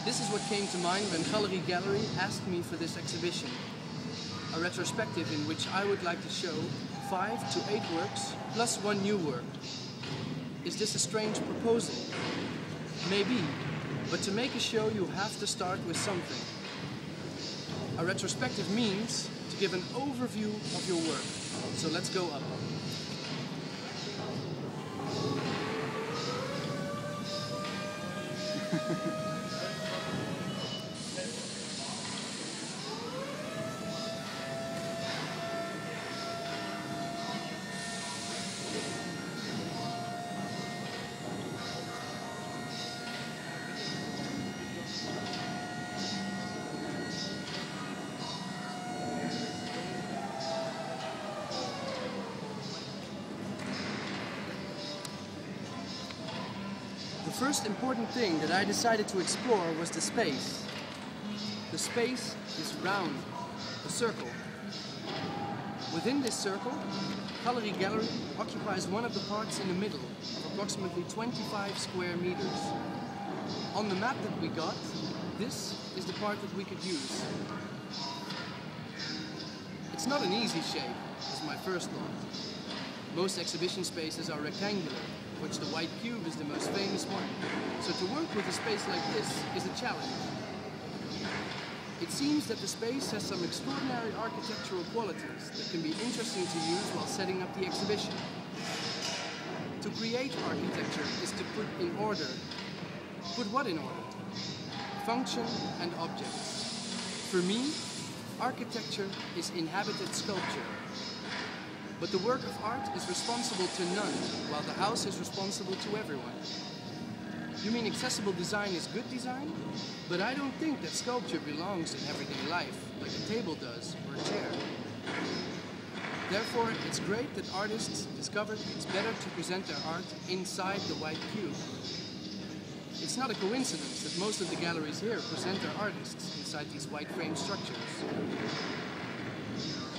This is what came to mind when Galerie Gallery asked me for this exhibition, a retrospective in which I would like to show 5 to 8 works plus one new work. Is this a strange proposal? Maybe, but to make a show you have to start with something. A retrospective means to give an overview of your work. So let's go up. The first important thing that I decided to explore was the space. The space is round, a circle. Within this circle, Galerie Gallery occupies one of the parts in the middle, of approximately 25 square meters. On the map that we got, this is the part that we could use. It's not an easy shape, is my first thought. Most exhibition spaces are rectangular, which the white cube is the most famous one. So to work with a space like this is a challenge. It seems that the space has some extraordinary architectural qualities that can be interesting to use while setting up the exhibition. To create architecture is to put in order. Put what in order? Function and objects. For me, architecture is inhabited sculpture. But the work of art is responsible to none, while the house is responsible to everyone. You mean accessible design is good design? But I don't think that sculpture belongs in everyday life, like a table does, or a chair. Therefore, it's great that artists discovered it's better to present their art inside the white cube. It's not a coincidence that most of the galleries here present their artists inside these white frame structures.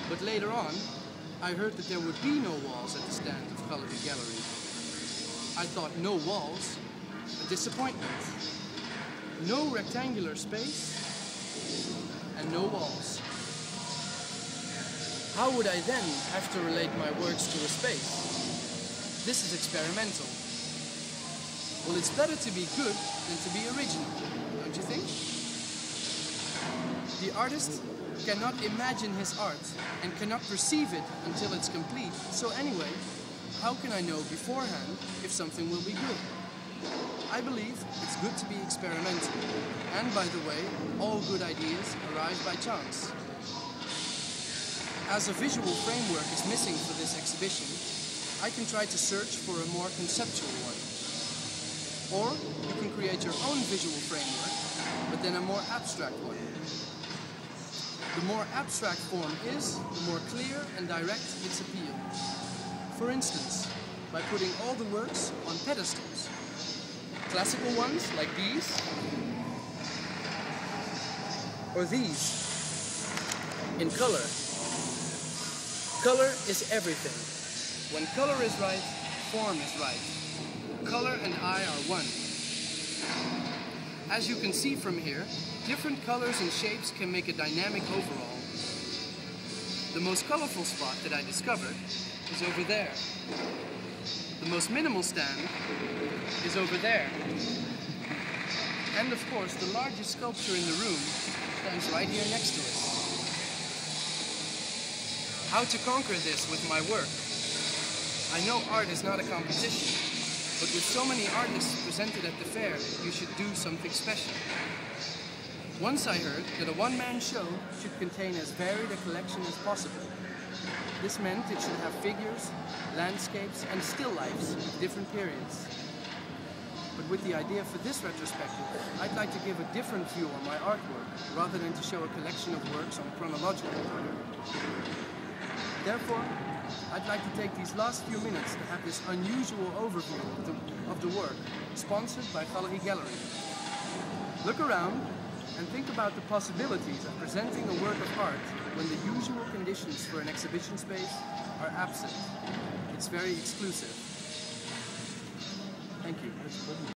But later on, I heard that there would be no walls at the stand of Galerie Gallery. I thought no walls, a disappointment. No rectangular space and no walls. How would I then have to relate my works to a space? This is experimental. Well, it's better to be good than to be original, don't you think? The artist cannot imagine his art and cannot perceive it until it's complete. So anyway, how can I know beforehand if something will be good? I believe it's good to be experimental. And by the way, all good ideas arise by chance. As a visual framework is missing for this exhibition, I can try to search for a more conceptual one. Or you can create your own visual framework, but then a more abstract one. The more abstract form is, the more clear and direct its appeal. For instance, by putting all the works on pedestals. Classical ones, like these, or these, in color. Color is everything. When color is right, form is right. Color and I are one. As you can see from here, different colors and shapes can make a dynamic overall. The most colorful spot that I discovered is over there. The most minimal stand is over there. And of course, the largest sculpture in the room stands right here next to us. How to conquer this with my work? I know art is not a competition, but with so many artists presented at the fair, you should do something special. Once I heard that a one-man show should contain as varied a collection as possible. This meant it should have figures, landscapes, and still lifes of different periods. But with the idea for this retrospective, I'd like to give a different view on my artwork, rather than to show a collection of works on chronological order. Therefore, I'd like to take these last few minutes to have this unusual overview of the work, sponsored by Galerie Gallery. Look around and think about the possibilities of presenting a work of art when the usual conditions for an exhibition space are absent. It's very exclusive. Thank you.